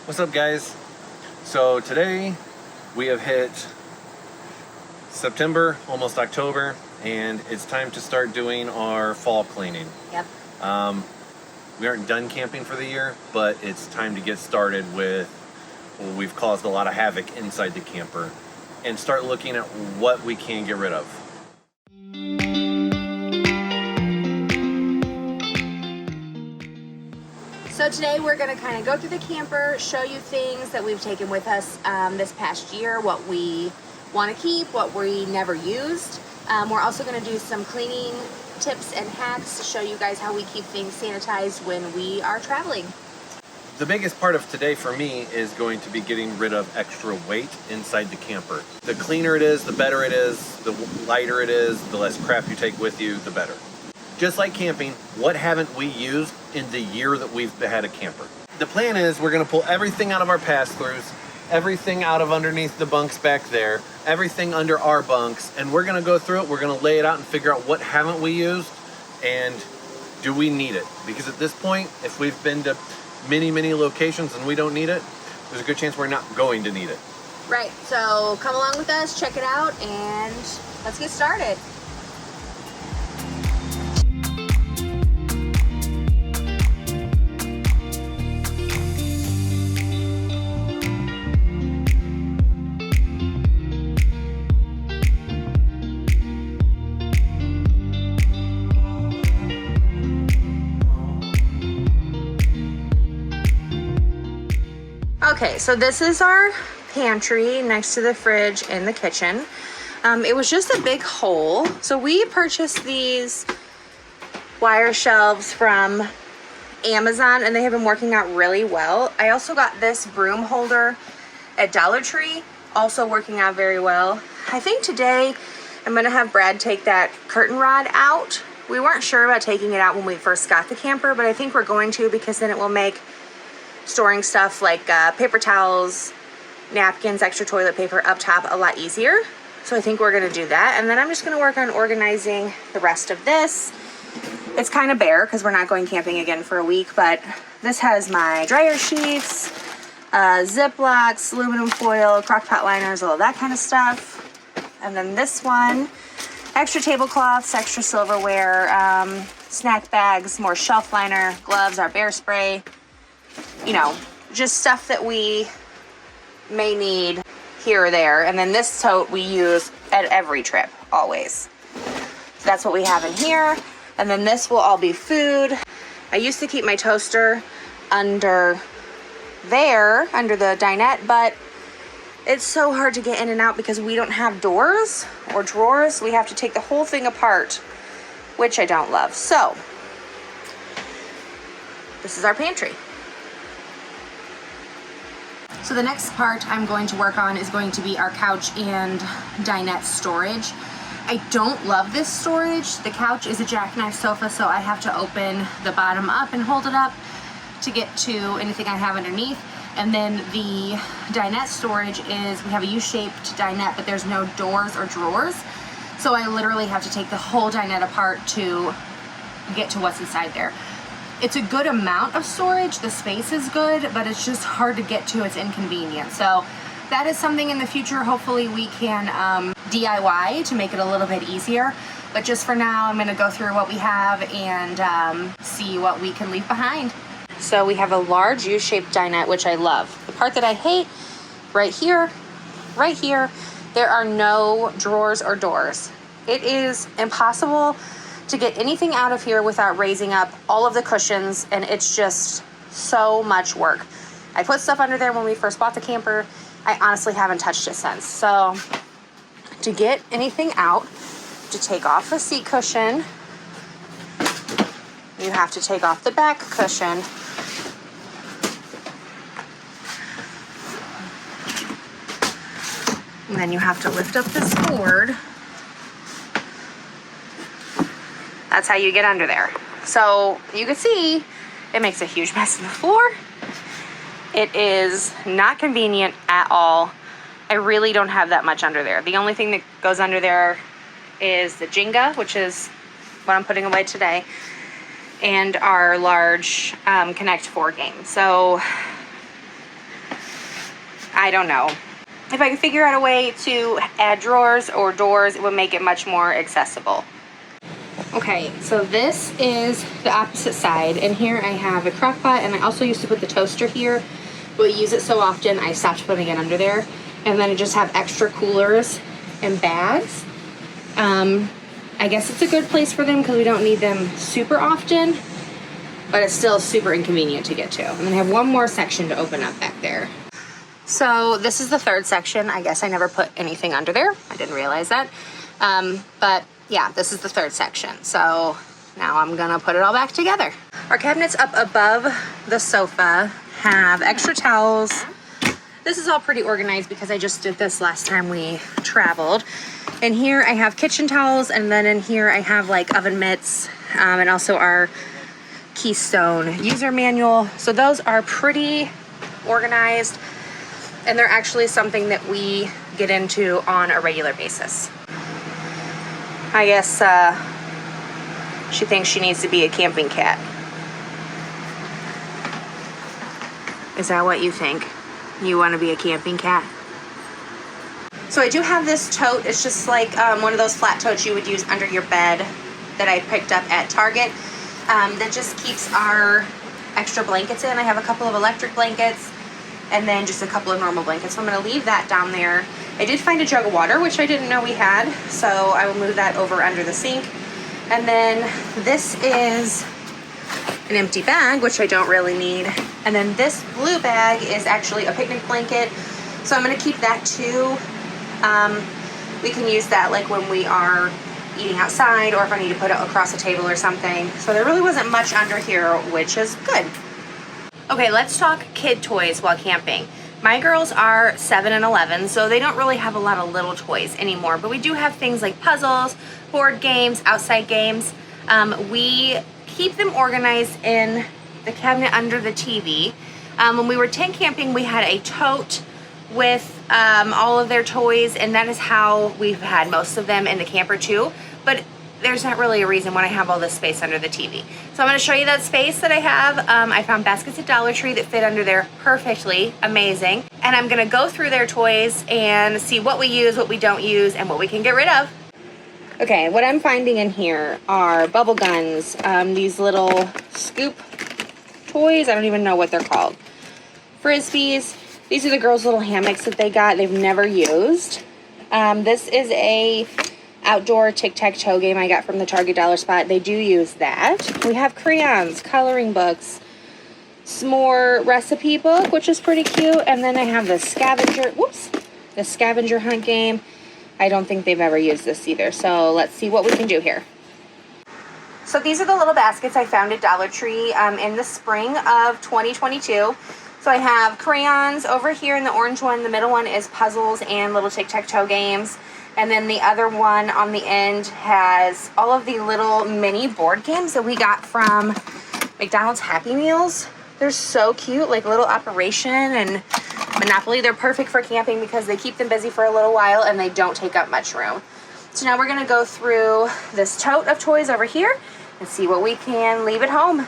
What's up, guys? So today we have hit September, almost October, and it's time to start doing our fall cleaning. Yep. We aren't done camping for the year, but it's time to get started with, well, we've caused a lot of havoc inside the camper and start looking at what we can get rid of. So today we're going to kind of go through the camper, show you things that we've taken with us this past year, what we want to keep, what we never used. We're also going to do some cleaning tips and hacks to show you guys how we keep things sanitized when we are traveling. The biggest part of today for me is going to be getting rid of extra weight inside the camper. The cleaner it is, the better it is, the lighter it is, the less crap you take with you, the better. Just like camping, what haven't we used in the year that we've had a camper? The plan is we're gonna pull everything out of our pass-throughs, everything out of underneath the bunks back there, everything under our bunks, and we're gonna go through it, we're gonna lay it out and figure out what haven't we used and do we need it? Because at this point, if we've been to many locations and we don't need it, there's a good chance we're not going to need it. Right, so come along with us, check it out, and let's get started. Okay, so this is our pantry next to the fridge in the kitchen. It was just a big hole. So we purchased these wire shelves from Amazon and they have been working out really well. I also got this broom holder at Dollar Tree, also working out very well. I think today I'm gonna have Brad take that curtain rod out. We weren't sure about taking it out when we first got the camper, but I think we're going to because then it will make storing stuff like paper towels, napkins, extra toilet paper up top a lot easier. So I think we're gonna do that. And then I'm just gonna work on organizing the rest of this. It's kind of bare because we're not going camping again for a week, but this has my dryer sheets, Ziplocs, aluminum foil, crock pot liners, all that kind of stuff. And then this one, extra tablecloths, extra silverware, snack bags, more shelf liner, gloves, our bear spray, you know, just stuff that we may need here or there. And then this tote we use at every trip, always. So that's what we have in here. And then this will all be food. I used to keep my toaster under there, under the dinette, but it's so hard to get in and out because we don't have doors or drawers. We have to take the whole thing apart, which I don't love. So this is our pantry. So the next part I'm going to work on is going to be our couch and dinette storage. I don't love this storage. The couch is a jackknife sofa, so I have to open the bottom up and hold it up to get to anything I have underneath. And then the dinette storage is, we have a U-shaped dinette, but there's no doors or drawers. So I literally have to take the whole dinette apart to get to what's inside there. It's a good amount of storage, the space is good, but it's just hard to get to, it's inconvenient. So that is something in the future, hopefully we can DIY to make it a little bit easier. But just for now, I'm gonna go through what we have and see what we can leave behind. So we have a large U-shaped dinette, which I love. The part that I hate, right here, there are no drawers or doors. It is impossible to get anything out of here without raising up all of the cushions, and it's just so much work. I put stuff under there when we first bought the camper. I honestly haven't touched it since. So to get anything out, to take off a seat cushion, you have to take off the back cushion. And then you have to lift up this board. That's how you get under there. So you can see it makes a huge mess on the floor. It is not convenient at all. I really don't have that much under there. The only thing that goes under there is the Jenga, which is what I'm putting away today, and our large Connect 4 game. So I don't know. If I could figure out a way to add drawers or doors, it would make it much more accessible. Okay, so this is the opposite side, and here I have a crock pot, and I also used to put the toaster here, but we use it so often I stopped putting it under there. And then I just have extra coolers and bags. I guess it's a good place for them because we don't need them super often, but it's still super inconvenient to get to. And then I have one more section to open up back there. So this is the third section. I guess I never put anything under there. I didn't realize that. But yeah, this is the third section. So now I'm gonna put it all back together. Our cabinets up above the sofa have extra towels. This is all pretty organized because I just did this last time we traveled. And here I have kitchen towels, and then in here I have like oven mitts, and also our Keystone user manual. So those are pretty organized, and they're actually something that we get into on a regular basis. I guess she thinks she needs to be a camping cat. Is that what you think? You want to be a camping cat? So I do have this tote. It's just like one of those flat totes you would use under your bed that I picked up at Target. That just keeps our extra blankets in. I have a couple of electric blankets and then just a couple of normal blankets. So I'm going to leave that down there. I did find a jug of water, which I didn't know we had. So I will move that over under the sink. And then this is an empty bag, which I don't really need. And then this blue bag is actually a picnic blanket. So I'm going to keep that too. We can use that like when we are eating outside, or if I need to put it across a table or something. So there really wasn't much under here, which is good. Okay, let's talk kid toys while camping. My girls are 7 and 11, so they don't really have a lot of little toys anymore, but we do have things like puzzles, board games, outside games. We keep them organized in the cabinet under the TV. When we were tent camping, we had a tote with all of their toys, and that is how we've had most of them in the camper too. But there's not really a reason when I have all this space under the TV. So I'm going to show you that space that I have. I found baskets at Dollar Tree that fit under there perfectly, amazing. And I'm going to go through their toys and see what we use, what we don't use, and what we can get rid of. Okay, what I'm finding in here are bubble guns, these little scoop toys. I don't even know what they're called. Frisbees. These are the girls' little hammocks that they got. They've never used. This is a outdoor tic-tac-toe game I got from the Target Dollar Spot. They do use that. We have crayons, coloring books, s'more recipe book, which is pretty cute. And then I have the scavenger hunt game. I don't think they've ever used this either. So let's see what we can do here. So these are the little baskets I found at Dollar Tree in the spring of 2022. So I have crayons over here in the orange one. The middle one is puzzles and little tic-tac-toe games. And then the other one on the end has all of the little mini board games that we got from McDonald's Happy Meals. They're so cute, like little Operation and Monopoly. They're perfect for camping because they keep them busy for a little while and they don't take up much room. So now we're gonna go through this tote of toys over here and see what we can leave at home.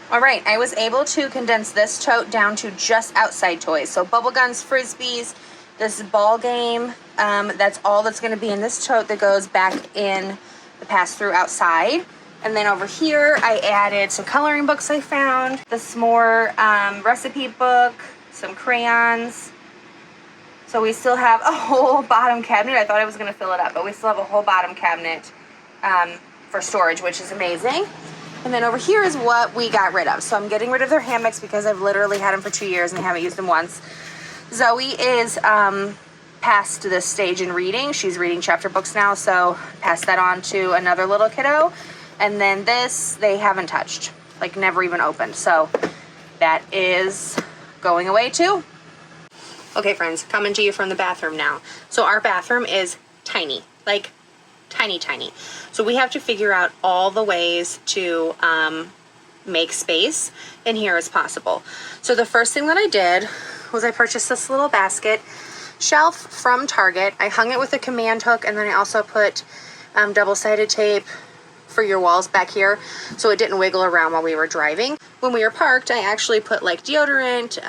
All right, I was able to condense this tote down to just outside toys. So bubble guns, Frisbees, this ball game, that's all that's gonna be in this tote that goes back in the pass-through outside. And then over here, I added some coloring books I found, the s'more recipe book, some crayons. So we still have a whole bottom cabinet. I thought I was gonna fill it up, but we still have a whole bottom cabinet for storage, which is amazing. And then over here is what we got rid of. So I'm getting rid of their hammocks because I've literally had them for 2 years and haven't used them once. Zoe is past this stage in reading. She's reading chapter books now, so pass that on to another little kiddo. And then this, they haven't touched, like never even opened. So that is going away too. Okay, friends, coming to you from the bathroom now. So our bathroom is tiny, like tiny, tiny. So we have to figure out all the ways to make space in here as possible. So the first thing that I did was I purchased this little basket shelf from Target. I hung it with a command hook, and then I also put double-sided tape for your walls back here so it didn't wiggle around while we were driving. When we were parked, I actually put like deodorant,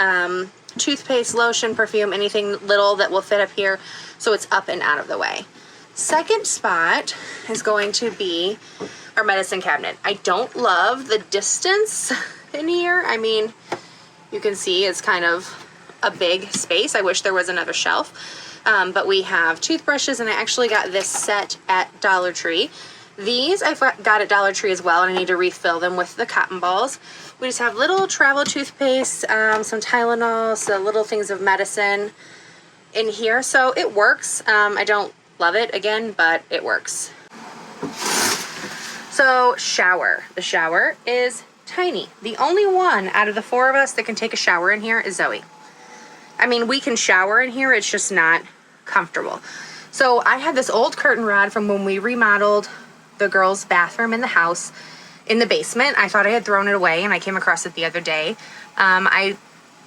toothpaste, lotion, perfume, anything little that will fit up here, so it's up and out of the way. Second spot is going to be our medicine cabinet. I don't love the distance in here. I mean, you can see it's kind of a big space. I wish there was another shelf. But we have toothbrushes, and I actually got this set at Dollar Tree. These I got at Dollar Tree as well, and I need to refill them with the cotton balls. We just have little travel toothpaste, some Tylenol, so little things of medicine in here. So it works. I don't love it again, but it works. So shower. The shower is tiny. The only one out of the 4 of us that can take a shower in here is Zoe. I mean, we can shower in here, it's just not comfortable. So I had this old curtain rod from when we remodeled the girls' bathroom in the house in the basement. I thought I had thrown it away, and I came across it the other day. I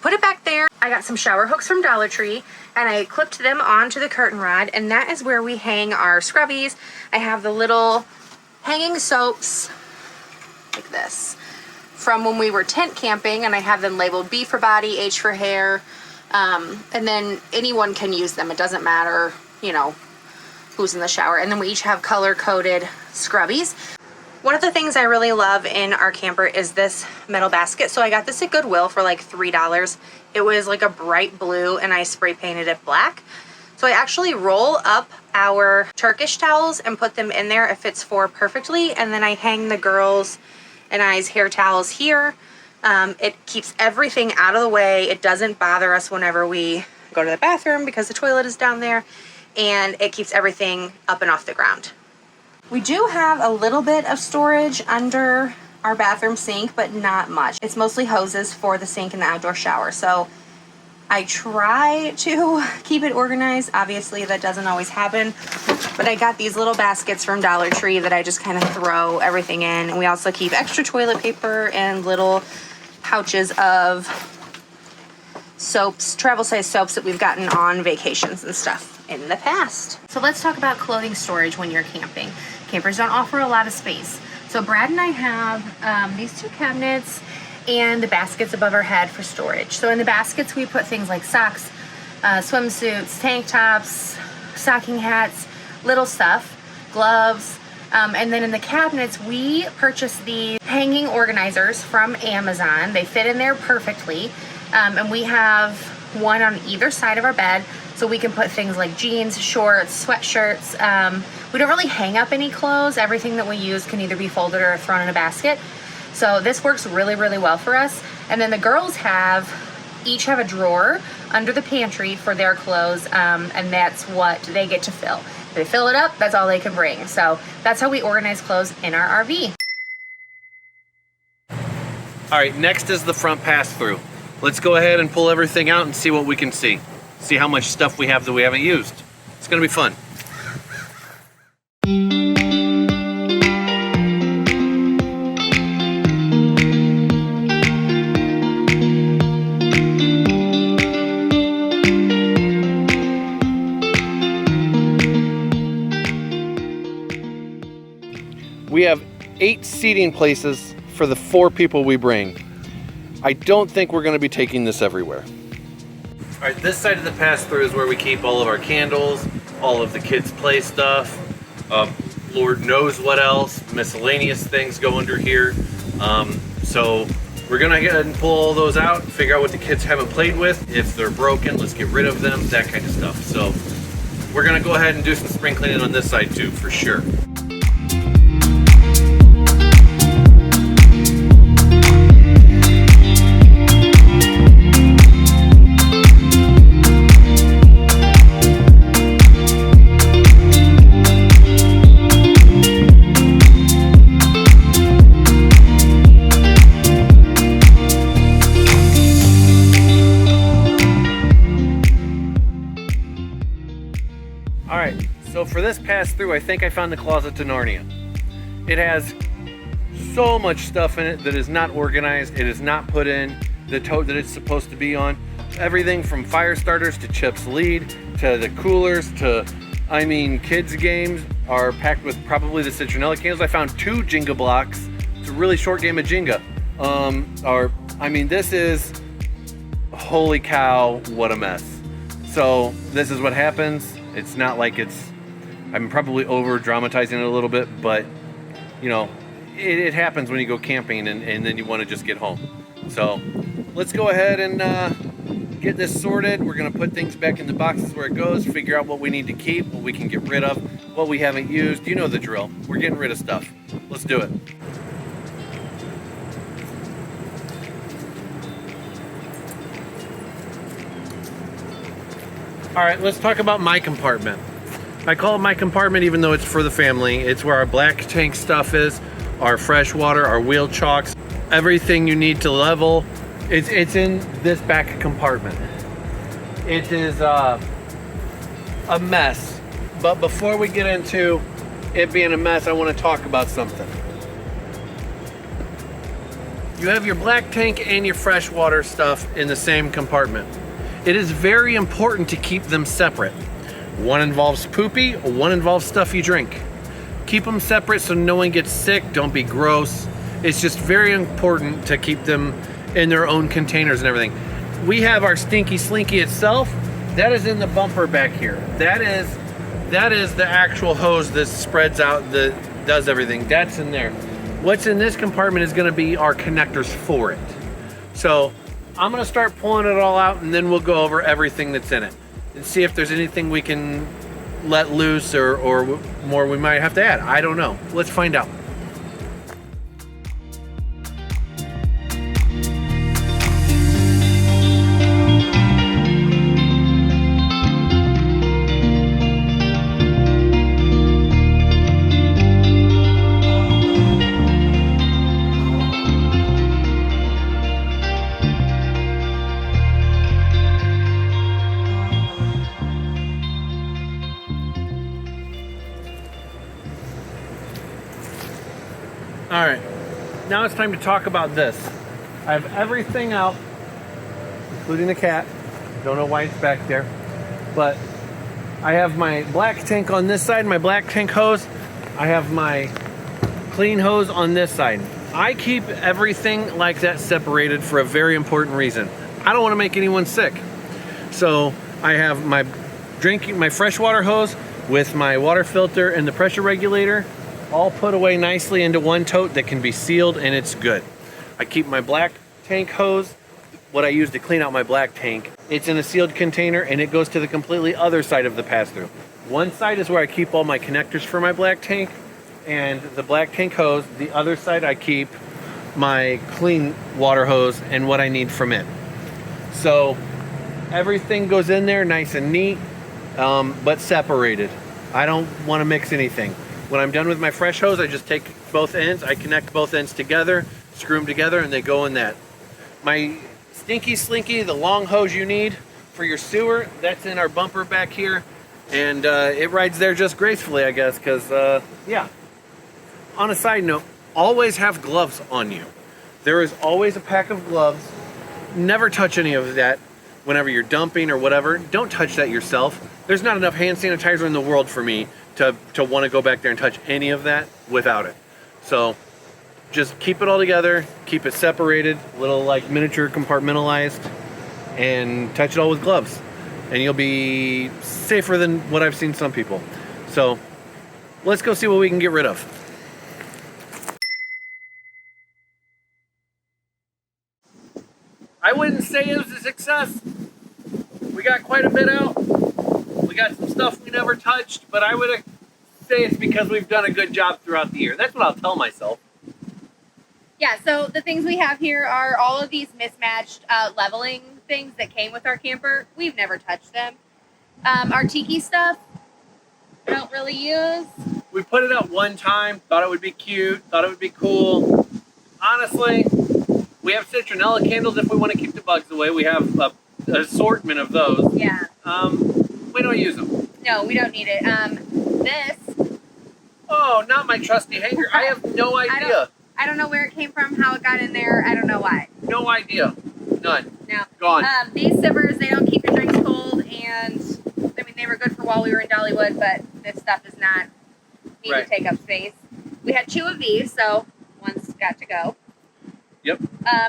put it back there. I got some shower hooks from Dollar Tree, and I clipped them onto the curtain rod, and that is where we hang our scrubbies. I have the little hanging soaps like this from when we were tent camping, and I have them labeled B for body, H for hair, and then anyone can use them. It doesn't matter, you know, who's in the shower. And then we each have color-coded scrubbies. One of the things I really love in our camper is this metal basket. So I got this at Goodwill for like $3. It was like a bright blue, and I spray painted it black. So I actually roll up our Turkish towels and put them in there. It fits 4 perfectly. And then I hang the girls' and I's hair towels here. It keeps everything out of the way. It doesn't bother us whenever we go to the bathroom because the toilet is down there, and it keeps everything up and off the ground. We do have a little bit of storage under our bathroom sink, but not much. It's mostly hoses for the sink and the outdoor shower. So I try to keep it organized. Obviously that doesn't always happen, but I got these little baskets from Dollar Tree that I just kind of throw everything in. And we also keep extra toilet paper and little pouches of soaps, travel size soaps that we've gotten on vacations and stuff in the past. So let's talk about clothing storage when you're camping. Campers don't offer a lot of space. So Brad and I have these 2 cabinets and the baskets above our head for storage. So in the baskets we put things like socks, swimsuits, tank tops, stocking hats, little stuff, gloves. And then in the cabinets, we purchased these hanging organizers from Amazon. They fit in there perfectly. And we have one on either side of our bed, so we can put things like jeans, shorts, sweatshirts. We don't really hang up any clothes. Everything that we use can either be folded or thrown in a basket. So this works really, really well for us. And then the girls each have a drawer under the pantry for their clothes, and that's what they get to fill. If they fill it up, that's all they can bring. So that's how we organize clothes in our RV. All right, next is the front pass-through. Let's go ahead and pull everything out and see what we can see. See how much stuff we have that we haven't used. It's gonna be fun. We have 8 seating places for the 4 people we bring. I don't think we're going to be taking this everywhere. All right, this side of the pass-through is where we keep all of our candles, all of the kids' play stuff, Lord knows what else, miscellaneous things go under here. So we're going to go ahead and pull all those out, figure out what the kids haven't played with. If they're broken, let's get rid of them, that kind of stuff. So we're going to go ahead and do some spring cleaning on this side too, for sure. So for this pass through, I think I found the closet to Narnia. It has so much stuff in it that is not organized. It is not put in the tote that it's supposed to be on. Everything from fire starters to Chip's lead to the coolers to, I mean, kids games are packed with probably the citronella candles. I found 2 Jenga blocks. It's a really short game of Jenga. I mean, this is, holy cow, what a mess. So this is what happens. It's not like I'm probably over dramatizing it a little bit, but you know, it happens when you go camping and then you want to just get home. So let's go ahead and get this sorted. We're gonna put things back in the boxes where it goes, figure out what we need to keep, what we can get rid of, what we haven't used. You know the drill. We're getting rid of stuff. Let's do it. All right, let's talk about my compartment. I call it my compartment even though it's for the family. It's where our black tank stuff is, our fresh water, our wheel chalks, everything you need to level. It's in this back compartment. It is a mess. But before we get into it being a mess, I want to talk about something. You have your black tank and your freshwater stuff in the same compartment. It is very important to keep them separate. One involves poopy, one involves stuff you drink. Keep them separate so no one gets sick, don't be gross. It's just very important to keep them in their own containers and everything. We have our Stinky Slinky itself. That is in the bumper back here. That is the actual hose that spreads out, that does everything. That's in there. What's in this compartment is gonna be our connectors for it. So I'm gonna start pulling it all out and then we'll go over everything that's in it and see if there's anything we can let loose or more we might have to add. I don't know. Let's find out. All right, now it's time to talk about this. I have everything out, including the cat. Don't know why it's back there, but I have my black tank on this side, my black tank hose. I have my clean hose on this side. I keep everything like that separated for a very important reason. I don't want to make anyone sick. So I have my freshwater hose with my water filter and the pressure regulator all put away nicely into one tote that can be sealed, and it's good. I keep my black tank hose, what I use to clean out my black tank. It's in a sealed container and it goes to the completely other side of the pass-through. One side is where I keep all my connectors for my black tank and the black tank hose. The other side I keep my clean water hose and what I need from it. So everything goes in there nice and neat, but separated. I don't want to mix anything. When I'm done with my fresh hose, I just take both ends, I connect both ends together, screw them together, and they go in that. My Stinky Slinky, the long hose you need for your sewer, that's in our bumper back here, and it rides there just gracefully, I guess, because, yeah. On a side note, always have gloves on you. There is always a pack of gloves. Never touch any of that whenever you're dumping or whatever. Don't touch that yourself. There's not enough hand sanitizer in the world for me to want to go back there and touch any of that without it. So just keep it all together, keep it separated, little like miniature compartmentalized, and touch it all with gloves. And you'll be safer than what I've seen some people. So let's go see what we can get rid of. I wouldn't say it was a success. We got quite a bit out. We got some stuff we never touched, but I would say it's because we've done a good job throughout the year. That's what I'll tell myself. Yeah, so the things we have here are all of these mismatched leveling things that came with our camper. We've never touched them. Our tiki stuff, I don't really use. We put it up one time, thought it would be cute, thought it would be cool. Honestly, we have citronella candles if we want to keep the bugs away. We have an assortment of those. Yeah. We don't use them. No, we don't need it. This. Oh, not my trusty hanger. I have no idea. I don't know where it came from, how it got in there. I don't know why. No idea. None. No. Gone. These sievers, they don't keep your drinks cold, and I mean, they were good for while we were in Dollywood, but this stuff does not need to take up space. We had 2 of these, so one's got to go. Yep.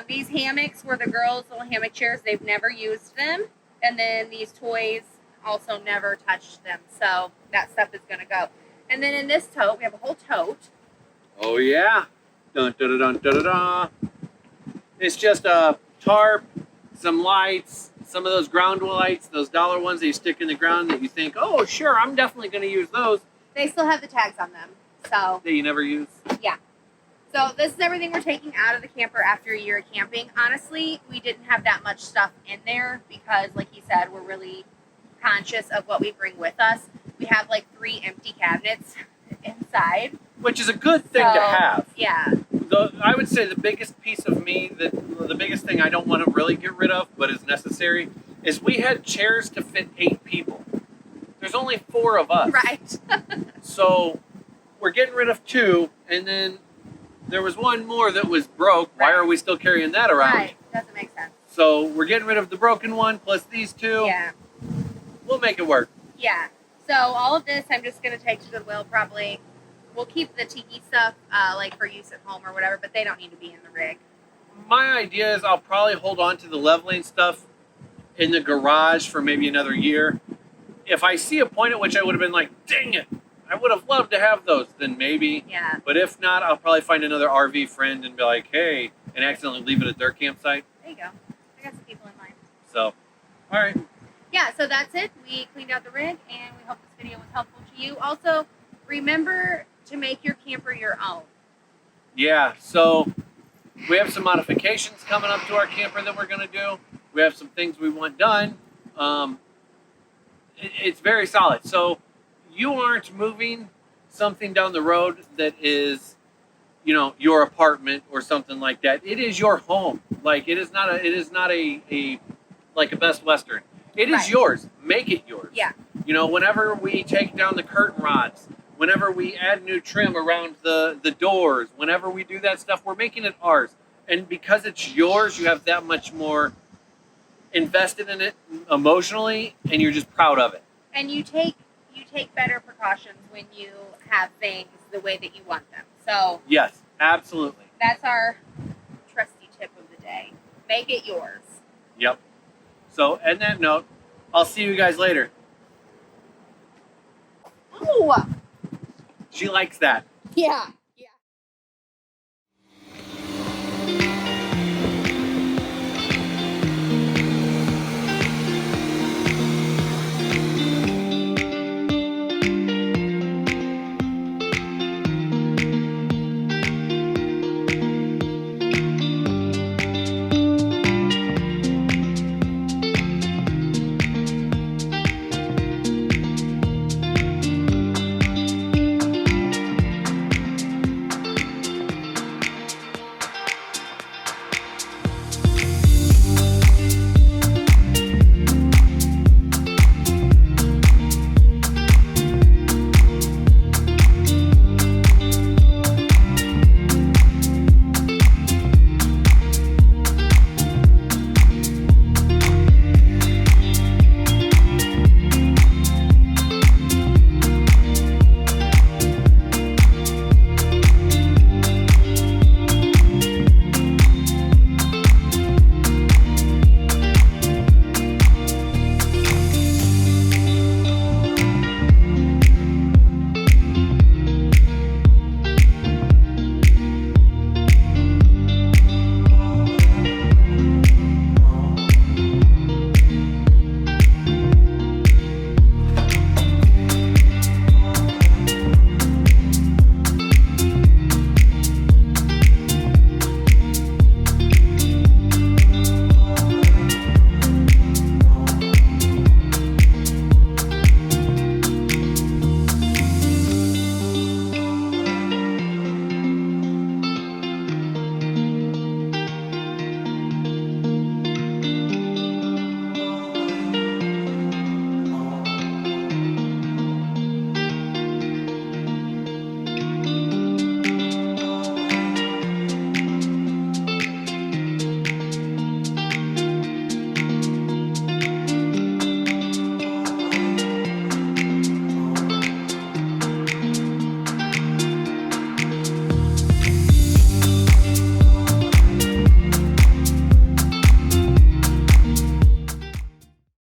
These hammocks were the girls' little hammock chairs. They've never used them. And then these toys also never touched them. So that stuff is going to go. And then in this tote, we have a whole tote. Oh yeah. Dun, dun, dun, dun, dun, dun. It's just a tarp, some lights, some of those ground lights, those dollar ones that you stick in the ground that you think, oh sure, I'm definitely going to use those. They still have the tags on them. So That you never use. yeah. So this is everything we're taking out of the camper after a year of camping. Honestly, we didn't have that much stuff in there because, like you said, we're really conscious of what we bring with us. We have like 3 empty cabinets inside. Which is a good thing to have. Yeah. I would say the biggest piece of me, the biggest thing I don't want to really get rid of, but is necessary, is we had chairs to fit 8 people. There's only 4 of us. Right. So we're getting rid of 2, and then there was 1 more that was broke. Why are we still carrying that around? Right. Doesn't make sense. So we're getting rid of the broken one plus these 2. Yeah. We'll make it work. Yeah. So all of this I'm just going to take to Goodwill probably. We'll keep the tiki stuff like for use at home or whatever, but they don't need to be in the rig. My idea is I'll probably hold on to the leveling stuff in the garage for maybe another year. If I see a point at which I would have been like, dang it, I would have loved to have those, then maybe. Yeah. But if not, I'll probably find another RV friend and be like, hey, and accidentally leave it at their campsite. There you go. I got some people in mind. So, all right. Yeah, so that's it. We cleaned out the rig, and we hope this video was helpful to you. Also, remember to make your camper your own. Yeah, so we have some modifications coming up to our camper that we're going to do. We have some things we want done. It's very solid. So you aren't moving something down the road that is, you know, your apartment or something like that. It is your home. Like it is not a like a Best Western. It is Right. yours. Make it yours. Yeah. You know, whenever we take down the curtain rods, whenever we add new trim around the doors, whenever we do that stuff, we're making it ours. And because it's yours, you have that much more invested in it emotionally, and you're just proud of it. And you take better precautions when you have things the way that you want them. So Yes, absolutely. that's our trusty tip of the day. Make it yours. Yep. So, on that note, I'll see you guys later. Oh, She likes that. yeah.